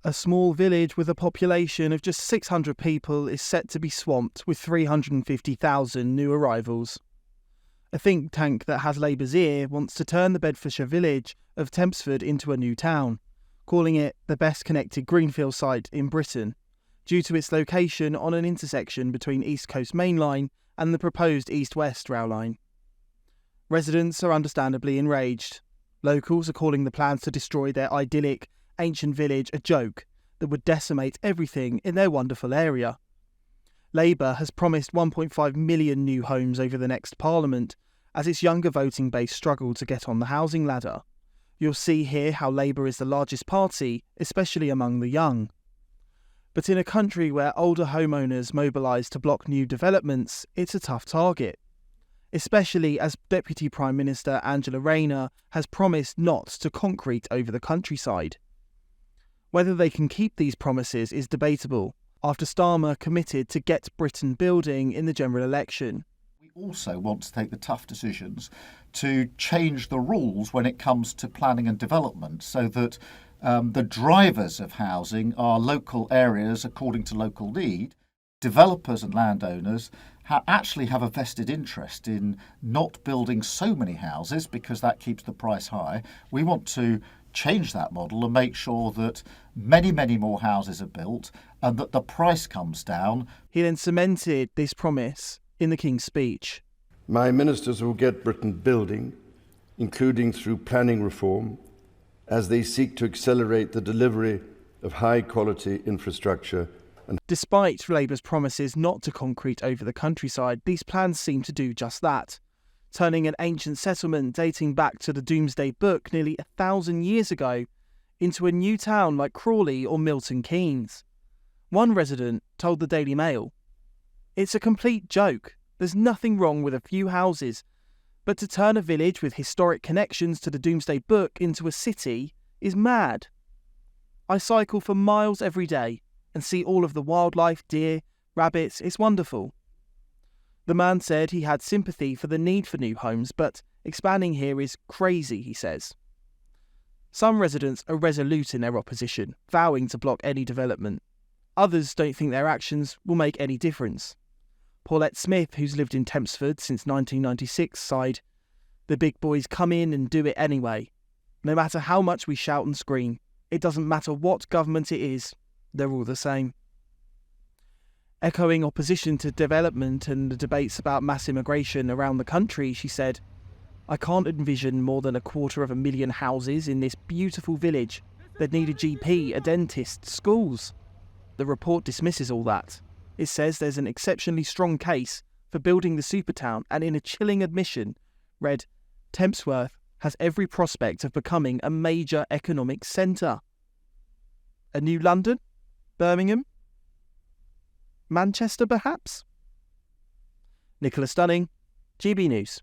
A small village with a population of just 600 people is set to be swamped with 350,000 new arrivals. A think tank that has Labour's ear wants to turn the Bedfordshire village of Tempsford into a new town, calling it the best connected greenfield site in Britain, due to its location on an intersection between East Coast Main Line and the proposed East-West rail line. Residents are understandably enraged. Locals are calling the plans to destroy their idyllic, ancient village a joke that would decimate everything in their wonderful area. Labour has promised 1.5 million new homes over the next Parliament, as its younger voting base struggle to get on the housing ladder. You'll see here how Labour is the largest party, especially among the young. But in a country where older homeowners mobilise to block new developments, it's a tough target, especially as Deputy Prime Minister Angela Rayner has promised not to concrete over the countryside. Whether they can keep these promises is debatable, after Starmer committed to Get Britain building in the general election. We also want to take the tough decisions to change the rules when it comes to planning and development so that the drivers of housing are local areas according to local need. Developers and landowners actually have a vested interest in not building so many houses because that keeps the price high. We want to change that model and make sure that many, many more houses are built and that the price comes down. He then cemented this promise in the King's speech. My ministers will get Britain building, including through planning reform, as they seek to accelerate the delivery of high-quality infrastructure. Despite Labour's promises not to concrete over the countryside, these plans seem to do just that, turning an ancient settlement dating back to the Domesday Book nearly 1,000 years ago into a new town like Crawley or Milton Keynes. One resident told the Daily Mail, "It's a complete joke. There's nothing wrong with a few houses, but to turn a village with historic connections to the Domesday Book into a city is mad. I cycle for miles every day and see all of the wildlife, deer, rabbits. It's wonderful." The man said he had sympathy for the need for new homes, but expanding here is crazy, he says. Some residents are resolute in their opposition, vowing to block any development. Others don't think their actions will make any difference. Paulette Smith, who's lived in Tempsford since 1996, sighed, "The big boys come in and do it anyway. No matter how much we shout and scream, it doesn't matter what government it is, they're all the same." Echoing opposition to development and the debates about mass immigration around the country, she said, "I can't envision more than 250,000 houses in this beautiful village that need a GP, a dentist, schools." The report dismisses all that. It says there's an exceptionally strong case for building the supertown, and in a chilling admission, read, "Tempsworth has every prospect of becoming a major economic centre." A new London? Birmingham? Manchester, perhaps? Nicholas Dunning, GB News.